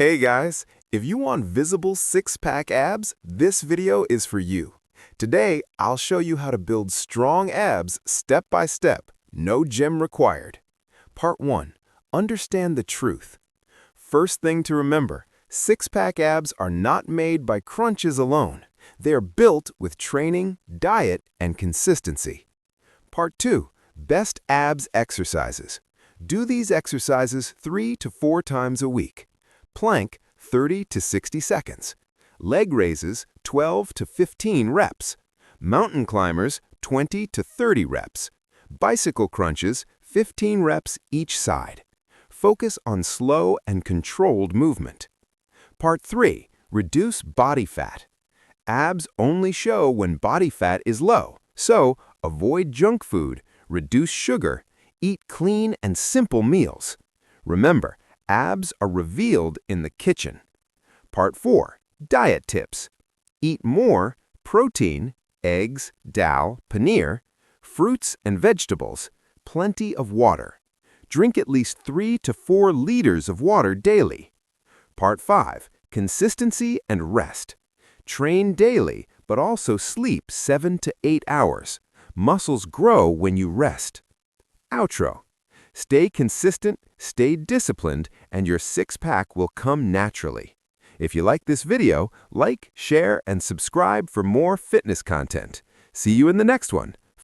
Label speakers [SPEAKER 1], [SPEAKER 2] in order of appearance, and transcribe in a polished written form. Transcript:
[SPEAKER 1] Hey guys, if you want visible six-pack abs, this video is for you. Today, I'll show you how to build strong abs step by step, no gym required. Part 1. Understand the truth. First thing to remember, six-pack abs are not made by crunches alone. They are built with training, diet, and consistency. Part 2. Best abs exercises. Do these exercises 3 to 4 times a week. Plank, 30 to 60 seconds. Leg raises, 12 to 15 reps. Mountain climbers, 20 to 30 reps. Bicycle crunches, 15 reps each side. Focus on slow and controlled movement. Part 3. Reduce body fat. Abs only show when body fat is low, so avoid junk food, reduce sugar, eat clean and simple meals. Remember, abs are revealed in the kitchen. Part 4. Diet tips. Eat more protein, eggs, dal, paneer, fruits and vegetables, plenty of water. Drink at least 3 to 4 liters of water daily. Part 5. Consistency and rest. Train daily, but also sleep 7 to 8 hours. Muscles grow when you rest. Outro. Stay consistent, stay disciplined, and your six-pack will come naturally. If you like this video, like, share, and subscribe for more fitness content. See you in the next one.